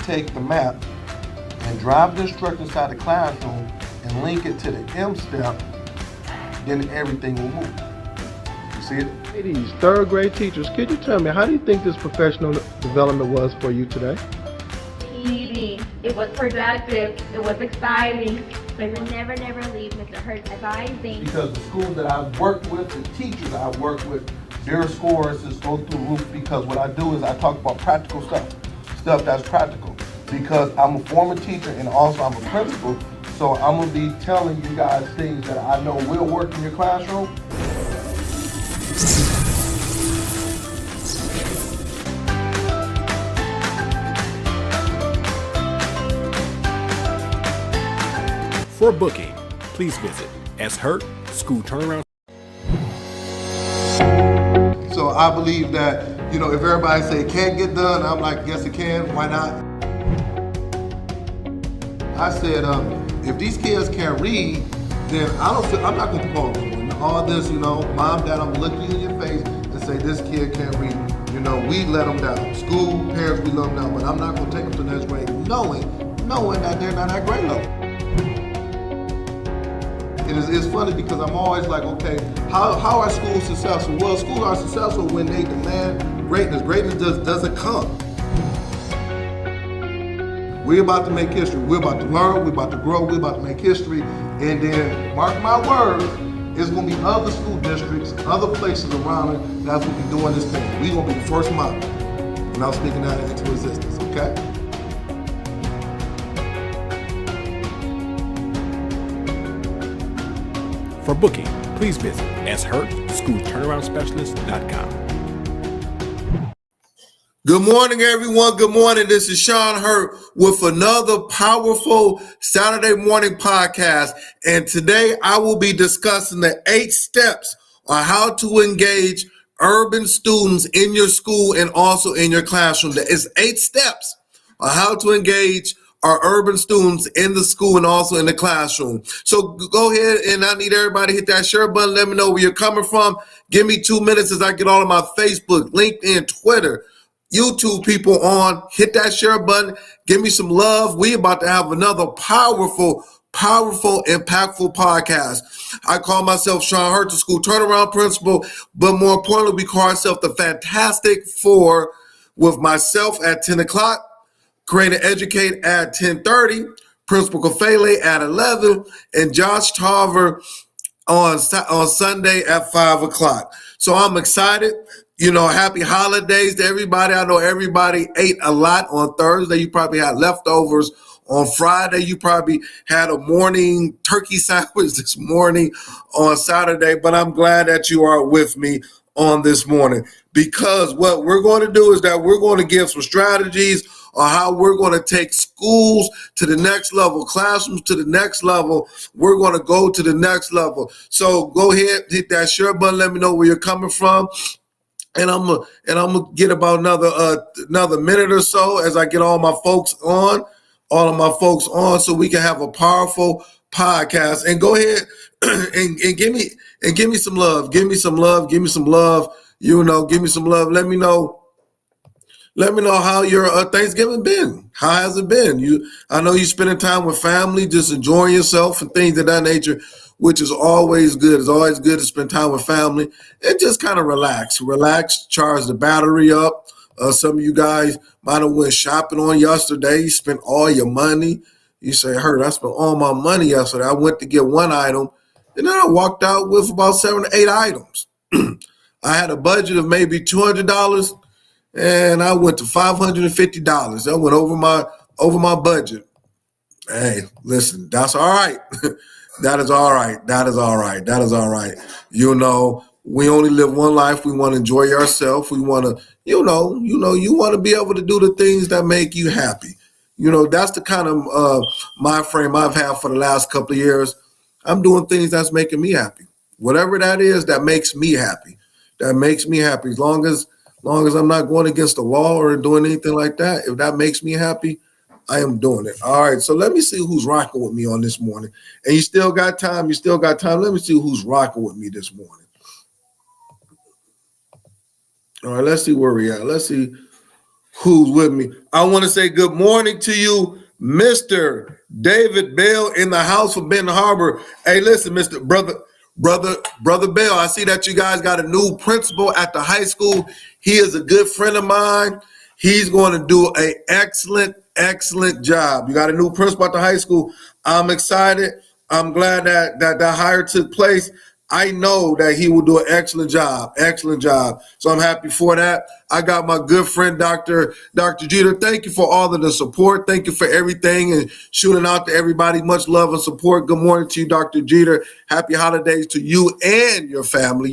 take the map and drive the instructor inside the classroom and link it to the M step, then everything will move. You see it? Ladies, third grade teachers, could you tell me, how do you think this professional development was for you today? TV. It was productive. It was exciting. But we never leave Mr. Hurts advising. Because the schools that I've worked with, the teachers I've worked with, their scores just go through the roof, because what I do is I talk about practical stuff that's practical. Because I'm a former teacher and also I'm a principal, so I'm gonna be telling you guys things that I know will work in your classroom. For booking, please visit SHURT School Turnaround. So I believe that, if everybody say it can't get done, I'm like, yes it can, why not? I said, if these kids can't read, then I'm not gonna call them. All this, mom, dad, I'm gonna look you in your face and say this kid can't read. We let them down. School, parents, we let them down, but I'm not gonna take them to the next grade knowing that they're not at grade level. It's funny because I'm always like, okay, how are schools successful? Well, schools are successful when they demand greatness. Greatness doesn't come. We're about to make history. We're about to learn. We're about to grow. We're about to make history. And then, mark my words, it's going to be other school districts, other places around it that's going to be doing this thing. We're going to be the first model. And I'm speaking that into existence, okay? For booking, please visit SHURTSchoolTurnaroundSpecialist.com. Good morning, everyone. Good morning. This is Sean Hurt with another powerful Saturday morning podcast. And today I will be discussing the 8 steps on how to engage urban students in your school and also in your classroom. There is 8 steps on how to engage our urban students in the school and also in the classroom. So go ahead, and I need everybody to hit that share button. Let me know where you're coming from. Give me 2 minutes as I get all of my Facebook, LinkedIn, Twitter, YouTube people on. Hit that share button. Give me some love. We about to have another powerful, impactful podcast. I call myself Sean Hurt, the school turnaround principal, but more importantly, we call ourselves the Fantastic Four, with myself at 10 o'clock, Create and Educate at 10:30, Principal Kafele at 11, and Josh Tarver on Sunday at 5 o'clock. So I'm excited. Happy holidays to everybody. I know everybody ate a lot on Thursday. You probably had leftovers on Friday. You probably had a morning turkey sandwich this morning on Saturday, but I'm glad that you are with me on this morning, because what we're going to do is that we're going to give some strategies on how we're going to take schools to the next level, classrooms to the next level. We're going to go to the next level. So go ahead, hit that share button. Let me know where you're coming from. And I'm gonna get about another minute or so as I get all of my folks on, so we can have a powerful podcast. And go ahead and give me some love. Give me some love. Give me some love. Give me some love. Let me know how your Thanksgiving been. How has it been? I know you're spending time with family, just enjoying yourself and things of that nature, which is always good. It's always good to spend time with family and just kind of relax, charge the battery up. Some of you guys might have went shopping on yesterday. You spent all your money. You say, Hurt, I spent all my money yesterday. I went to get one item, and then I walked out with about 7 or 8 items. I had a budget of maybe $200, and I went to $550. I went over my budget. Hey, listen, that's all right. That is all right. We only live one life. We want to enjoy yourself. We want to, you want to be able to do the things that make you happy. That's the kind of mind frame I've had for the last couple of years. I'm doing things that's making me happy. Whatever that is, that makes me happy. As long as I'm not going against the law or doing anything like that, if that makes me happy, I am doing it. All right, so let me see who's rocking with me on this morning. And you still got time. Let me see who's rocking with me this morning. All right, let's see where we at. Let's see who's with me. I want to say good morning to you, Mr. David Bell in the house for Benton Harbor. Hey, listen, Mr. Brother Bell, I see that you guys got a new principal at the high school. He is a good friend of mine. He's going to do an excellent job. You got a new principal at the high school. I'm excited. I'm glad that hire took place. I know that he will do an excellent job. So I'm happy for that. I got my good friend, Dr. Jeter. Thank you for all of the support. Thank you for everything and shooting out to everybody. Much love and support. Good morning to you, Dr. Jeter. Happy holidays to you and your family.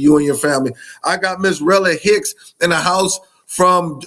I got Miss Rella Hicks in the house from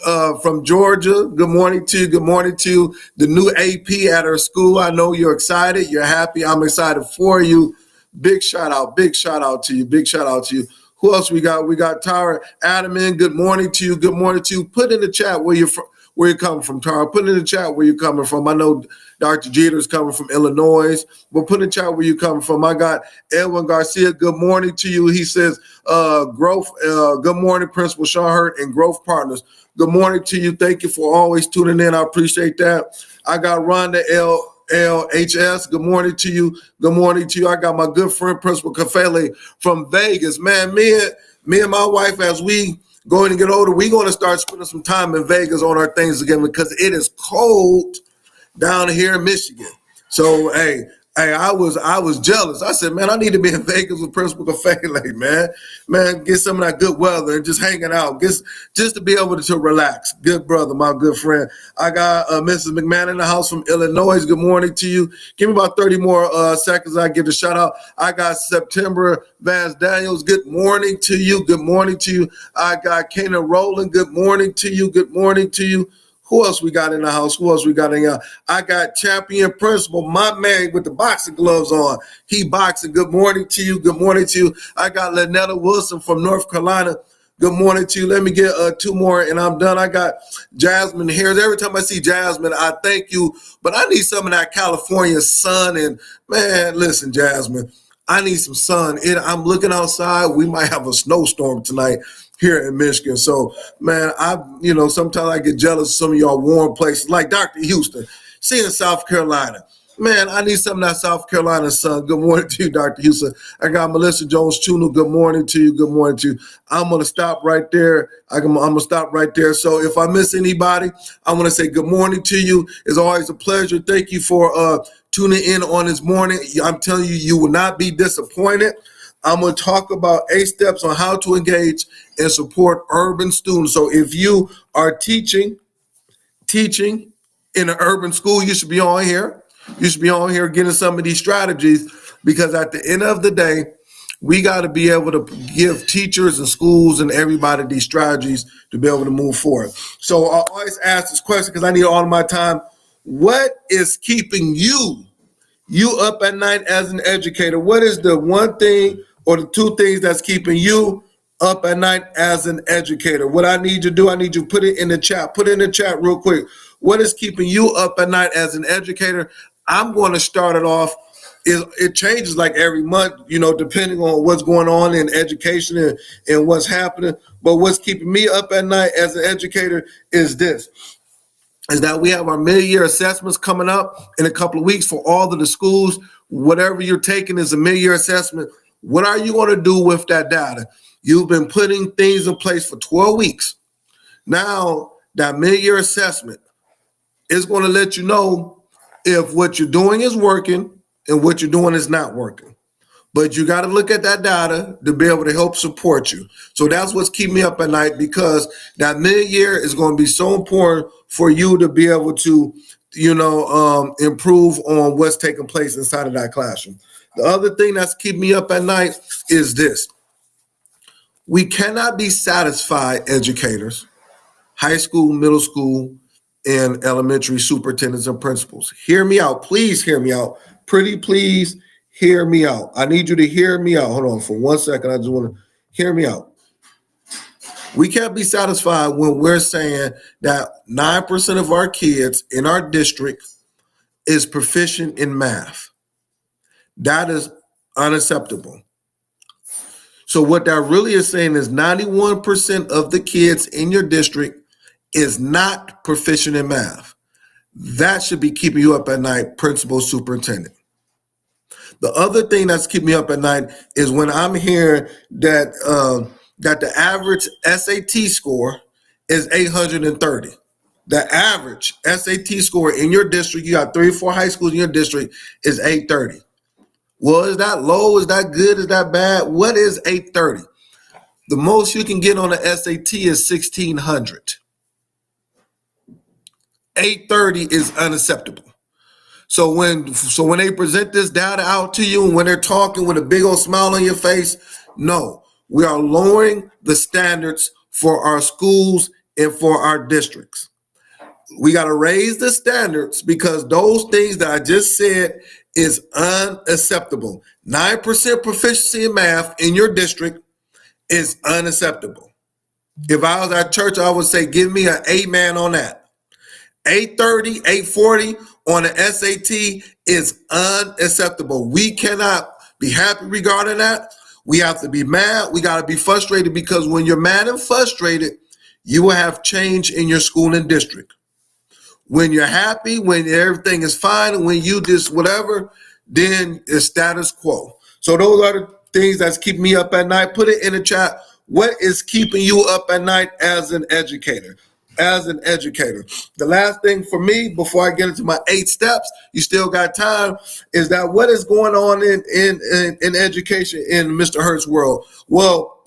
Georgia. Good morning to you. Good morning to the new AP at her school. I know you're excited. You're happy. I'm excited for you. Big shout out to you. Who else we got? We got Tara Adaman. Good morning to you. Put in the chat where you're coming from, Tara. Put in the chat where you're coming from. I know Dr. Jeter is coming from Illinois, but put in the chat where you're coming from. I got Edwin Garcia. Good morning to you. He says, growth. Good morning, Principal Sean Hurt and Growth Partners. Good morning to you. Thank you for always tuning in. I appreciate that. I got Rhonda LHS. Good morning to you. I got my good friend Principal Kafele from Vegas. Man, me and my wife, as we going to get older, we're going to start spending some time in Vegas on our things again because it is cold down here in Michigan. So hey, I was jealous. I said, man, I need to be in Vegas with Principal Kafele, man, get some of that good weather and just hanging out, just to be able to relax. Good brother, my good friend. I got Mrs. McMahon in the house from Illinois. Good morning to you. Give me about 30 more seconds. I give a shout out. I got September Vance Daniels. Good morning to you. I got Kana Rowland. Good morning to you. Who else we got in the house? I got Champion Principal, my man with the boxing gloves on. He boxing. Good morning to you. I got Lynetta Wilson from North Carolina. Good morning to you. Let me get 2 more and I'm done. I got Jasmine Harris. Every time I see Jasmine, I thank you. But I need some of that California sun. And man, listen, Jasmine, I need some sun. I'm looking outside. We might have a snowstorm tonight here in Michigan. So, man, sometimes I get jealous of some of y'all warm places like Dr. Houston, seeing South Carolina. Man, I need some of that South Carolina sun. Good morning to you, Dr. Houston. I got Melissa Jones-Chunu. Good morning to you. I'm going to stop right there. I'm going to stop right there. So if I miss anybody, I'm going to say good morning to you. It's always a pleasure. Thank you for tuning in on this morning. I'm telling you, you will not be disappointed. I'm going to talk about 8 steps on how to engage and support urban students. So if you are teaching in an urban school, you should be on here. You should be on here getting some of these strategies because at the end of the day, we got to be able to give teachers and schools and everybody these strategies to be able to move forward. So I always ask this question because I need all of my time. What is keeping you up at night as an educator? What is the one thing or the 2 things that's keeping you up at night as an educator? What I need you to do, I need you to put it in the chat. Put it in the chat real quick. What is keeping you up at night as an educator? I'm going to start it off. It changes like every month, depending on what's going on in education and what's happening. But what's keeping me up at night as an educator is that we have our mid-year assessments coming up in a couple of weeks for all of the schools. Whatever you're taking is a mid-year assessment. What are you going to do with that data? You've been putting things in place for 12 weeks. Now, that mid-year assessment is going to let you know if what you're doing is working and what you're doing is not working. But you got to look at that data to be able to help support you. So that's what's keeping me up at night because that mid-year is going to be so important for you to be able to, improve on what's taking place inside of that classroom. The other thing that's keeping me up at night is this. We cannot be satisfied educators, high school, middle school, and elementary superintendents and principals. Hear me out. Please hear me out. Pretty please hear me out. I need you to hear me out. Hold on for 1 second. I just want to hear me out. We can't be satisfied when we're saying that 9% of our kids in our district is proficient in math. That is unacceptable. So what that really is saying is 91% of the kids in your district is not proficient in math. That should be keeping you up at night, principal, superintendent. The other thing that's keeping me up at night is when I'm hearing that that the average SAT score is 830. The average SAT score in your district, you got 3 or 4 high schools in your district, is 830. Well, is that low? Is that good? Is that bad? What is 830? The most you can get on the SAT is 1600. 830 is unacceptable. So when they present this data out to you and when they're talking with a big old smile on your face, no, we are lowering the standards for our schools and for our districts. We got to raise the standards because those things that I just said is unacceptable. 9% proficiency in math in your district is unacceptable. If I was at church, I would say, give me an amen on that. 830, 840 on the SAT is unacceptable. We cannot be happy regarding that. We have to be mad. We got to be frustrated because when you're mad and frustrated, you will have change in your school and district. When you're happy, when everything is fine, and when you just whatever, then it's status quo. So those are the things that's keeping me up at night. Put it in the chat. What is keeping you up at night as an educator? As an educator. The last thing for me, before I get into my 8 steps, you still got time, is that what is going on in education in Mr. Hurt's world? Well,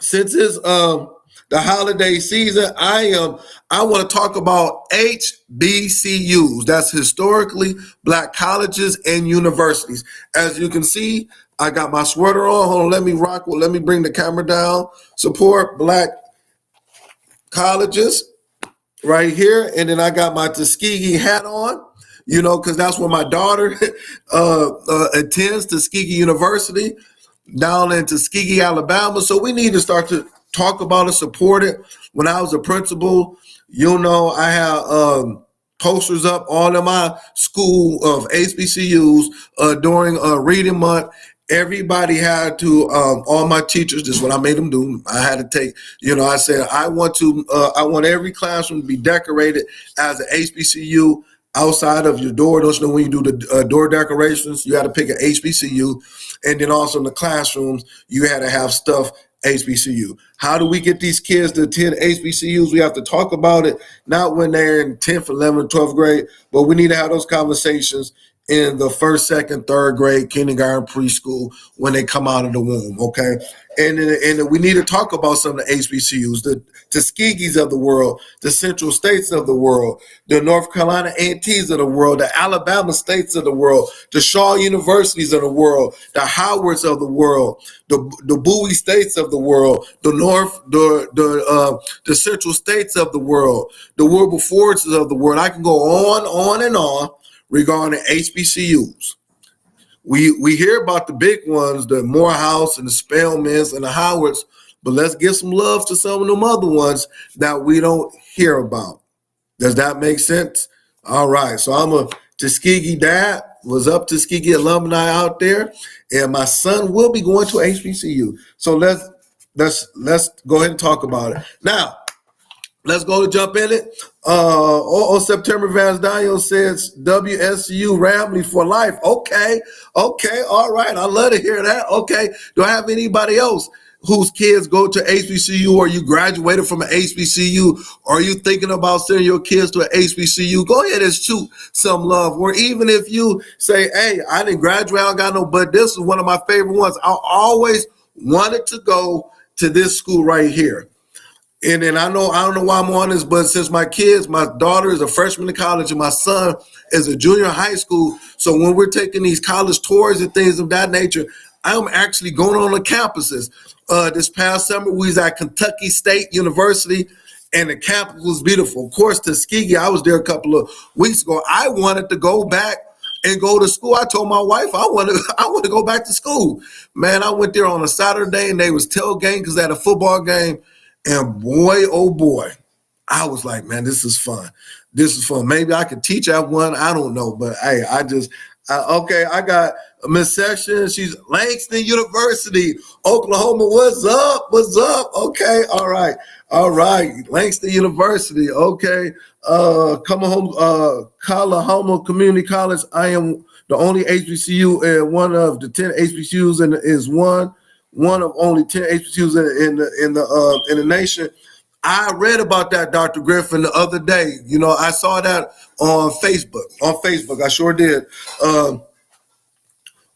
since it's the holiday season, I want to talk about HBCUs. That's historically Black colleges and universities. As you can see, I got my sweater on. Hold on, let me rock. Well, let me bring the camera down. Support Black colleges right here. And then I got my Tuskegee hat on, you know, because that's where my daughter attends, Tuskegee University down in Tuskegee, Alabama. So we need to start to talk about it, support it. When I was a principal, you know, I had posters up all in my school of HBCUs during reading month. Everybody had to, all my teachers, this is what I made them do. I had to take, you know, I said, I want every classroom to be decorated as an HBCU outside of your door. Don't you know when you do the door decorations, you had to pick an HBCU. And then also in the classrooms, you had to have stuff HBCU. How do we get these kids to attend HBCUs? We have to talk about it, not when they're in 10th, 11th, 12th grade, but we need to have those conversations in the 1st, 2nd, 3rd grade, kindergarten, preschool, when they come out of the womb, okay? And we need to talk about some of the HBCUs, the Tuskegees of the world, the Central States of the world, the North Carolina A&Ts of the world, the Alabama States of the world, the Shaw Universities of the world, the Howards of the world, the Bowie States of the world, the Central States of the world, the Wilberforces of the world. I can go on and on regarding HBCUs. We hear about the big ones, the Morehouse and the Spelmans and the Howards, but let's give some love to some of them other ones that we don't hear about. Does that make sense? All right, so I'm a Tuskegee dad, was up Tuskegee alumni out there, and my son will be going to HBCU. So let's go ahead and talk about it. Now, let's go to jump in it. On September, Vance Daniel says WSU Ramley for life. Okay, all right. I love to hear that. Okay, do I have anybody else whose kids go to HBCU, or you graduated from an HBCU, or are you thinking about sending your kids to an HBCU? Go ahead and shoot some love. Or even if you say, hey, I didn't graduate, I don't got no, but this is one of my favorite ones. I always wanted to go to this school right here. And then I don't know why I'm on this, but since my daughter is a freshman in college and my son is a junior in high school, so when we're taking these college tours and things of that nature, I'm actually going on the campuses. This past summer, we was at Kentucky State University, and the campus was beautiful. Of course, Tuskegee, I was there a couple of weeks ago. I wanted to go back and go to school. I told my wife I want to go back to school. Man, I went there on a Saturday, and they was tailgating because they had a football game. And boy, oh boy, I was like, man, this is fun. This is fun. Maybe I could teach at one. I don't know. But hey, Okay, I got Miss Sessions. She's Langston University, Oklahoma. What's up? What's up? Okay, all right. Langston University. Okay. Come home, Kalahoma Community College. I am the only HBCU and one of the 10 HBCUs and is one of only 10 HBCUs in the nation. I read about that, Dr. Griffin, the other day. You know, I saw that on Facebook. I sure did.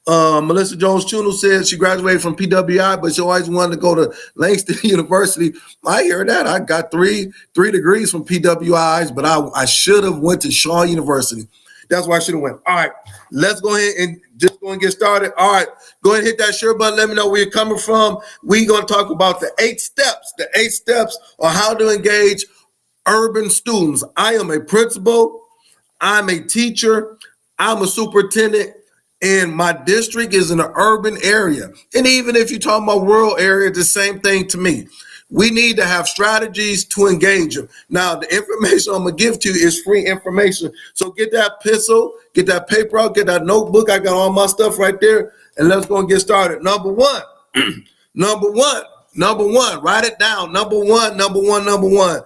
Melissa Jones Chuno said she graduated from PWI, but she always wanted to go to Langston University. I hear that. I got three degrees from PWIs, but I should have went to Shaw University. That's why I should have went. All right, let's go ahead and just go and get started. All right, go ahead and hit that share button. Let me know where you're coming from. We're going to talk about the 8 steps on how to engage urban students. I am a principal. I'm a teacher. I'm a superintendent. And my district is in an urban area. And even if you're talking about rural area, the same thing to me. We need to have strategies to engage them. Now, the information I'm going to give to you is free information. So get that pencil, get that paper out, get that notebook. I got all my stuff right there. And let's go and get started. Number one, write it down. Number one.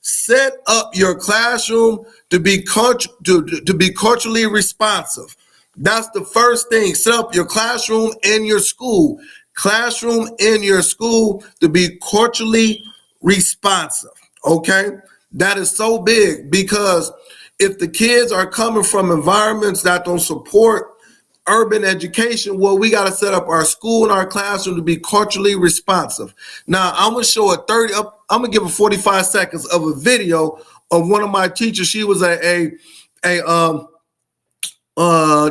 Set up your classroom to be culturally responsive. That's the first thing. Set up your classroom in your school. Classroom in your school to be culturally responsive. Okay? That is so big because if the kids are coming from environments that don't support urban education, well, we got to set up our school and our classroom to be culturally responsive. Now, I'm going to show I'm going to give a 45 seconds of a video of one of my teachers. She was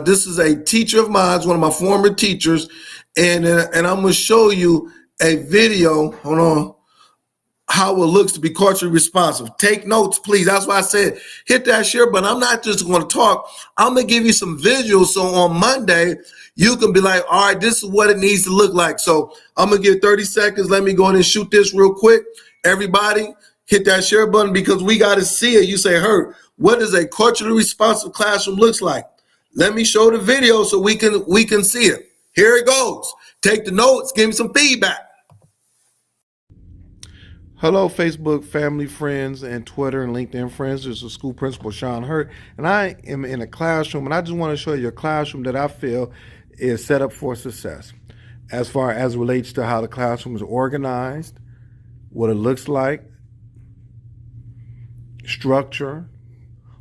this is a teacher of mine, one of my former teachers, and I'm going to show you a video. Hold on. How it looks to be culturally responsive. Take notes, please. That's why I said hit that share button. I'm not just going to talk. I'm going to give you some visuals so on Monday you can be like, all right, this is what it needs to look like. So I'm going to give 30 seconds. Let me go ahead and shoot this real quick. Everybody, hit that share button because we got to see it. You say, Hurt, what does a culturally responsive classroom looks like? Let me show the video so we can see it. Here it goes. Take the notes. Give me some feedback. Hello, Facebook family, friends, and Twitter and LinkedIn friends. This is school principal Sean Hurt, and I am in a classroom, and I just want to show you a classroom that I feel is set up for success as far as relates to how the classroom is organized, what it looks like, structure,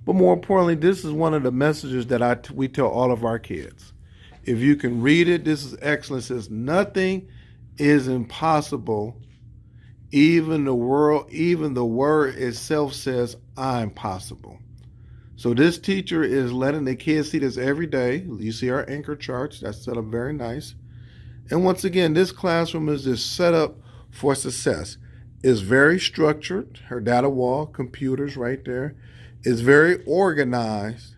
but more importantly, this is one of the messages that we tell all of our kids. If you can read it, this is excellent. It says nothing is impossible. Even the word itself says I'm possible. So this teacher is letting the kids see this every day. You see our anchor charts. That's set up very nice. And once again, this classroom is just set up for success. It's very structured. Her data wall, computers right there. It's very organized.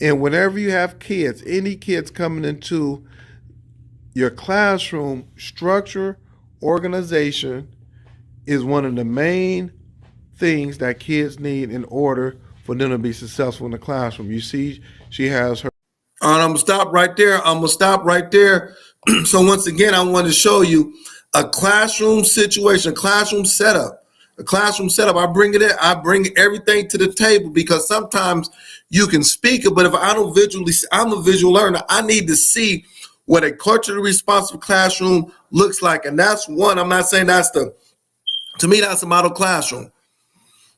And whenever you have kids, any kids coming into your classroom, structure, organization is one of the main things that kids need in order for them to be successful in the classroom. You see, she has her. All right, I'm gonna stop right there. So once again, I want to show you a classroom situation, a classroom setup. I bring it in. I bring everything to the table because sometimes you can speak it, but if I don't I'm a visual learner. I need to see what a culturally responsive classroom looks like, and that's one. I'm not saying to me, that's a model classroom.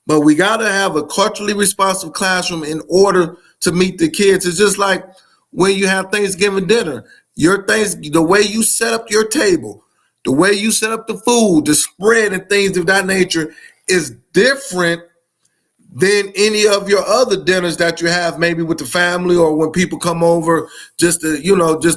But we got to have a culturally responsive classroom in order to meet the kids. It's just like when you have Thanksgiving dinner. The way you set up your table, the way you set up the food, the spread and things of that nature is different than any of your other dinners that you have maybe with the family or when people come over just to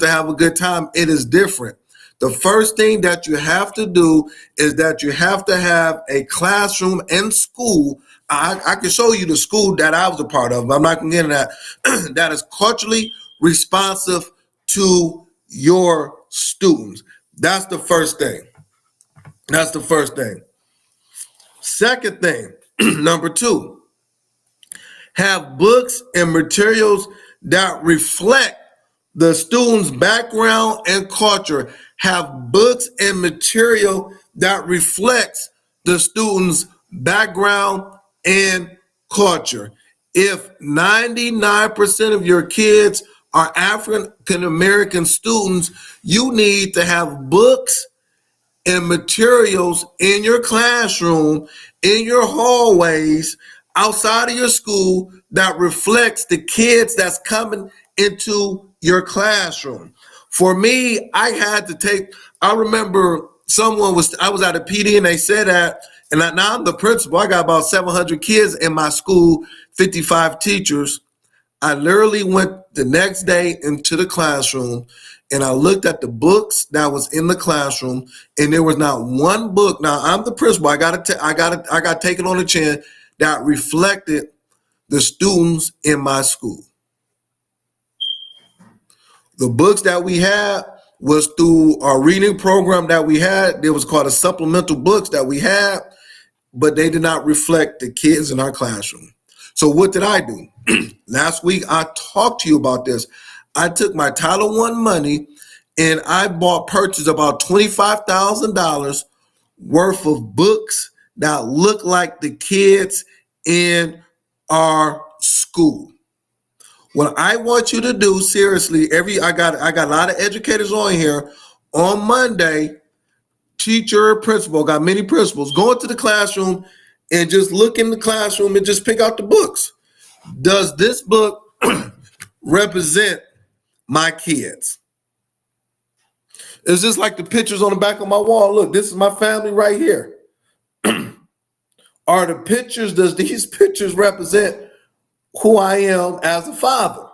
have a good time. It is different. The first thing that you have to do is that you have to have a classroom in school. I can show you the school that I was a part of, but I'm not going to get into that. That is culturally responsive to your students. That's the first thing. Second thing, number 2, have books and materials that reflect the student's background and culture. Have books and material that reflects the student's background and culture. If 99% of your kids are African American students, you need to have books and materials in your classroom, in your hallways, outside of your school that reflects the kids that's coming into your classroom. For me, I remember I was at a PD and they said that, and now I'm the principal. I got about 700 kids in my school, 55 teachers. I literally went the next day into the classroom and I looked at the books that was in the classroom, and there was not one book. Now I'm the principal. I got taken on the chin that reflected the students in my school. The books that we had was through our reading program that we had. There was called a supplemental books that we had, but they did not reflect the kids in our classroom. So what did I do? Last week, I talked to you about this. I took my Title I money and I purchased about $25,000 worth of books that look like the kids in our school. What I want you to do, seriously, I got a lot of educators on here. On Monday, teacher, principal, got many principals, go into the classroom and just look in the classroom and just pick out the books. Does this book represent my kids? It's just like the pictures on the back of my wall. Look, this is my family right here. Does these pictures represent who I am as a father?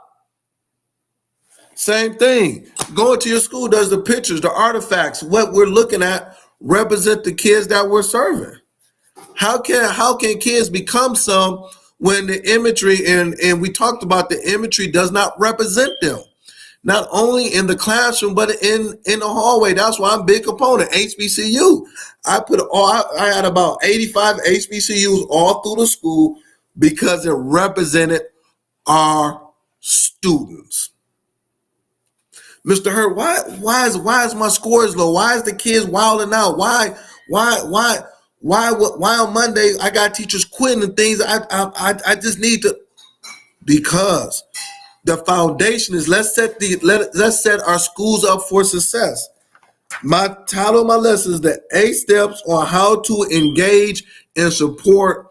Same thing. Going to your school, does the pictures, the artifacts, what we're looking at represent the kids that we're serving? How can kids become some when the imagery, and we talked about the imagery, does not represent them? Not only in the classroom, but in the hallway. That's why I'm a big component. HBCU. I had about 85 HBCUs all through the school because it represented our students. Mr. Hurt, why is my scores low? Why is the kids wilding out? Why on Monday I got teachers quitting and things? I just need to, because the foundation is let's set our schools up for success. My title of my lesson is the 8 steps on how to engage and support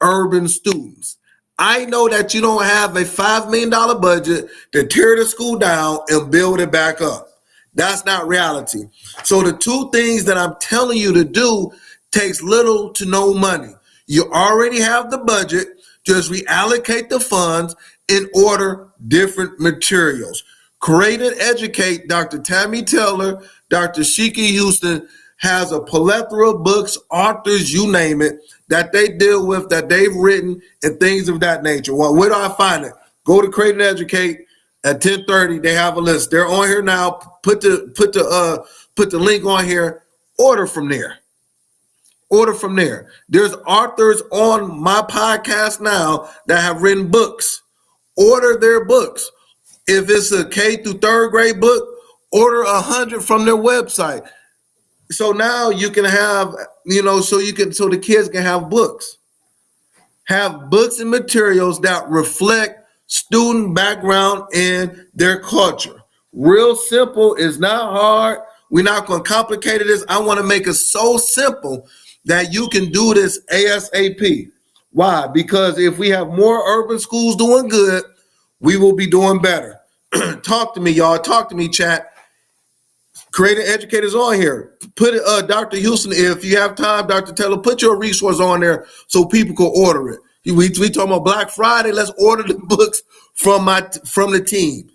urban students. I know that you don't have a $5 million budget to tear the school down and build it back up. That's not reality. So the 2 things that I'm telling you to do takes little to no money. You already have the budget. Just reallocate the funds and order different materials. Create and Educate, Dr. Tammy Taylor, Dr. Sheikah Houston has a plethora of books, authors, you name it, that they deal with, that they've written, and things of that nature. Well, where do I find it? Go to Create and Educate at 10:30. They have a list. They're on here now. Put the link on here. Order from there. Order from there. There's authors on my podcast now that have written books. Order their books. If it's a K through 3rd grade book, order 100 from their website. So now you can have, so the kids can have books. Have books and materials that reflect student background and their culture. Real simple. It's not hard. We're not going to complicate this. I want to make it so simple that you can do this ASAP. Why? Because if we have more urban schools doing good, we will be doing better. Talk to me, y'all. Talk to me, chat. Creative educators on here. Put it, Dr. Houston, if you have time, Dr. Taylor, put your resource on there so people can order it. We talking about Black Friday. Let's order the books from the team.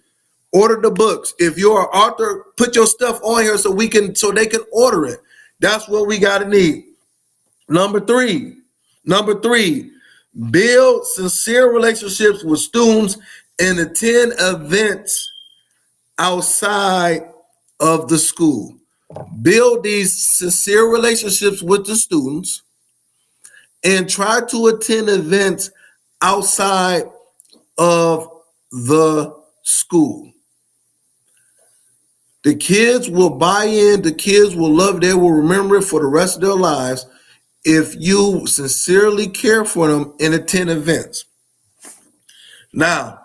Order the books. If you're an author, put your stuff on here so they can order it. That's what we got to need. Number three, build sincere relationships with students and attend events outside of the school. Build these sincere relationships with the students and try to attend events outside of the school. The kids will buy in, the kids will love, they will remember it for the rest of their lives if you sincerely care for them and attend events. Now,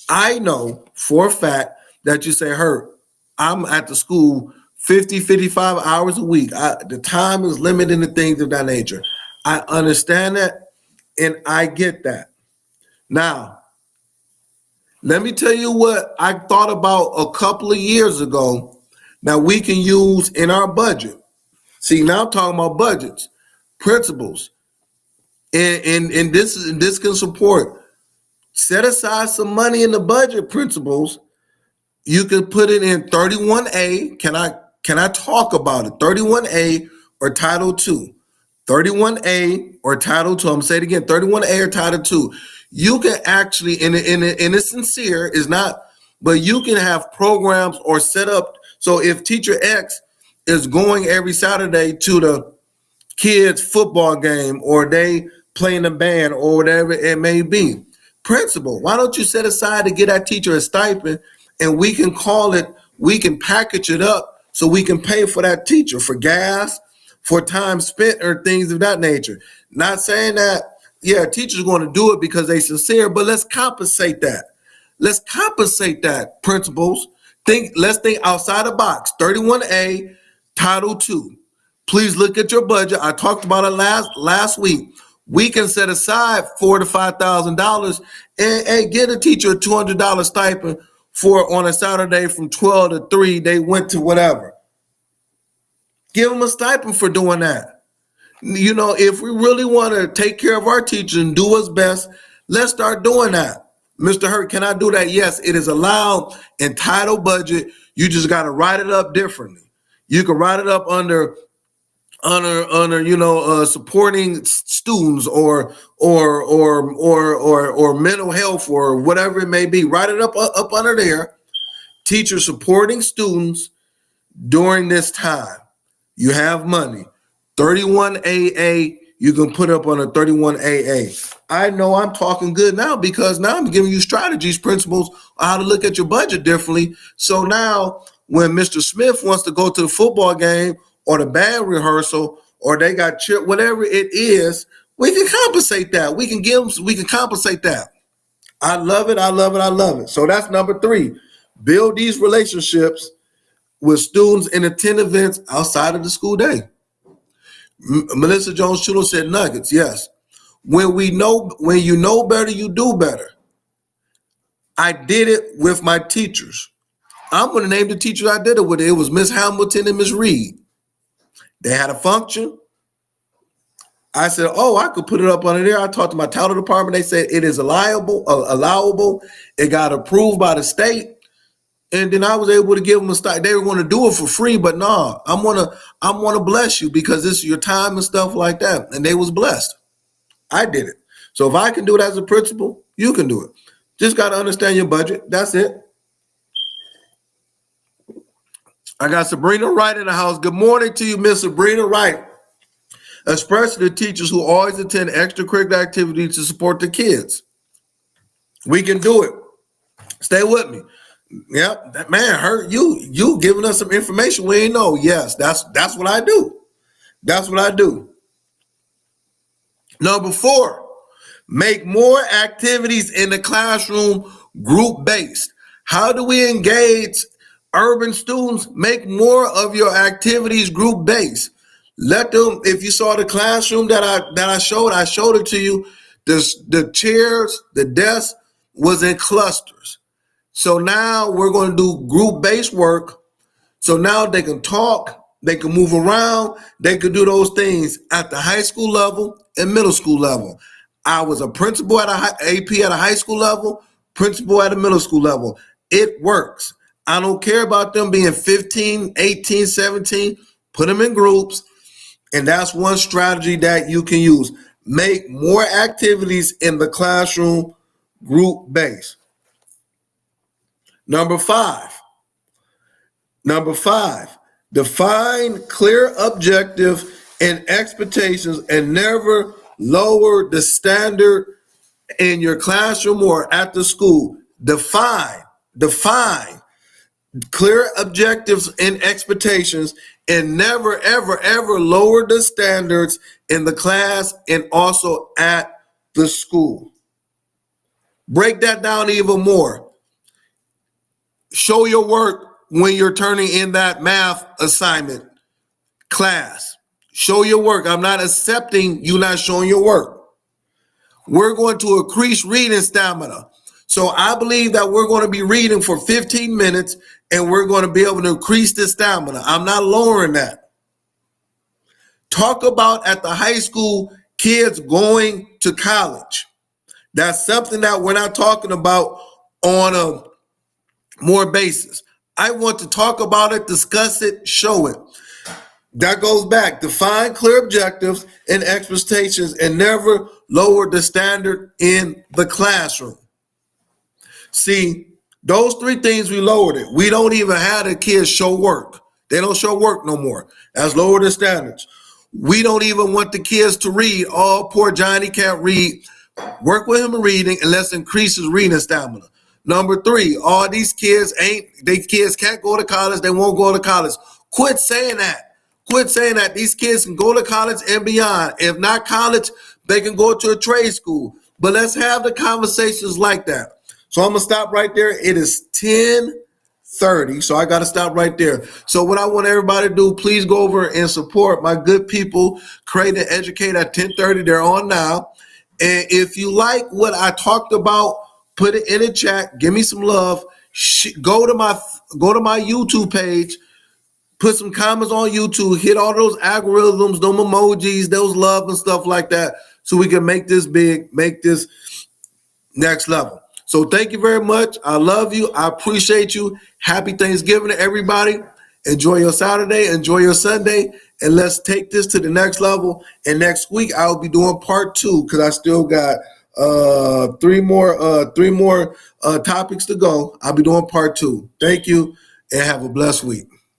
I know for a fact that you say, Hurt, I'm at the school 50, 55 hours a week. The time is limited and things of that nature. I understand that and I get that. Now, let me tell you what I thought about a couple of years ago that we can use in our budget. See, now I'm talking about budgets, principles, and this can support. Set aside some money in the budget, principles. You can put it in 31A. Can I talk about it? 31A or Title II. 31A or Title II. I'm gonna say it again. 31A or Title II. You can actually, and it's sincere, is not, but you can have programs or set up. So if teacher X is going every Saturday to the kids' football game, or they play in the band, or whatever it may be, principal, why don't you set aside to get that teacher a stipend, and we can call it, we can package it up so we can pay for that teacher for gas, for time spent, or things of that nature. Not saying that, yeah, teachers are going to do it because they're sincere, but let's compensate that. Let's compensate that, principals. Let's think outside the box. 31A, Title II. Please look at your budget. I talked about it last week. We can set aside $4,000 to $5,000 and get a teacher a $200 stipend for on a Saturday from 12 to 3. They went to whatever. Give them a stipend for doing that. You know, if we really want to take care of our teachers and do what's best, let's start doing that. Mr. Hurt, can I do that? Yes, it is allowed in title budget. You just got to write it up differently. You can write it up under supporting students or mental health or whatever it may be. Write it up under there. Teachers supporting students during this time. You have money. 31AA, you can put up on a 31AA. I know I'm talking good now because now I'm giving you strategies, principles on how to look at your budget differently. So now when Mr. Smith wants to go to the football game or the band rehearsal, or they got chip, whatever it is, we can compensate that. We can compensate that. I love it. I love it. I love it. So that's number 3. Build these relationships with students and attend events outside of the school day. Melissa Jones Chulo said nuggets. Yes. When you know better, you do better. I did it with my teachers. I'm going to name the teachers I did it with. It was Miss Hamilton and Miss Reed. They had a function. I said, oh, I could put it up under there. I talked to my title department. They said it is allowable. It got approved by the state. And then I was able to give them a stipend. They were going to do it for free, but no, I'm gonna bless you because this is your time and stuff like that. And they was blessed. I did it. So if I can do it as a principal, you can do it. Just got to understand your budget. That's it. I got Sabrina Wright in the house. Good morning to you, Miss Sabrina Wright. Especially the teachers who always attend extracurricular activities to support the kids. We can do it. Stay with me. Yep, that man hurt you giving us some information we ain't know. Yes, that's what I do. That's what I do. Number 4, make more activities in the classroom group-based. How do we engage urban students? Make more of your activities group-based. Let them, if you saw the classroom that I showed it to you, the chairs, the desks was in clusters. So now we're going to do group-based work. So now they can talk, they can move around, they can do those things at the high school level and middle school level. I was a principal at AP at a high school level, principal at a middle school level. It works. I don't care about them being 15, 18, 17. Put them in groups. And that's one strategy that you can use. Make more activities in the classroom group-based. Number 5, define clear objective and expectations and never lower the standard in your classroom or at the school. Define define clear objectives and expectations, and never, ever, ever lower the standards in the class and also at the school. Break that down even more. Show your work when you're turning in that math assignment class. Show your work. I'm not accepting you not showing your work. We're going to increase reading stamina. So I believe that we're going to be reading for 15 minutes and we're going to be able to increase the stamina. I'm not lowering that. Talk about at the high school kids going to college. That's something that we're not talking about on a more basis. I want to talk about it, discuss it, show it. That goes back. Define clear objectives and expectations and never lower the standard in the classroom. See, those three things we lowered it. We don't even have the kids show work. They don't show work no more. That's lower the standards. We don't even want the kids to read. Oh, poor Johnny can't read. Work with him in reading and let's increase his reading stamina. Number three, all these kids can't go to college. They won't go to college. Quit saying that. Quit saying that. These kids can go to college and beyond. If not college, they can go to a trade school. But let's have the conversations like that. So I'm going to stop right there. It is 10:30, so I got to stop right there. So what I want everybody to do, please go over and support my good people, Create and Educate at 10:30. They're on now. And if you like what I talked about, put it in the chat. Give me some love. Go to my YouTube page. Put some comments on YouTube. Hit all those algorithms, those emojis, those love and stuff like that, so we can make this big, make this next level. So thank you very much. I love you. I appreciate you. Happy Thanksgiving to everybody. Enjoy your Saturday. Enjoy your Sunday. And let's take this to the next level. And next week I'll be doing part 2 because I still got three more topics to go. I'll be doing part 2. Thank you and have a blessed week.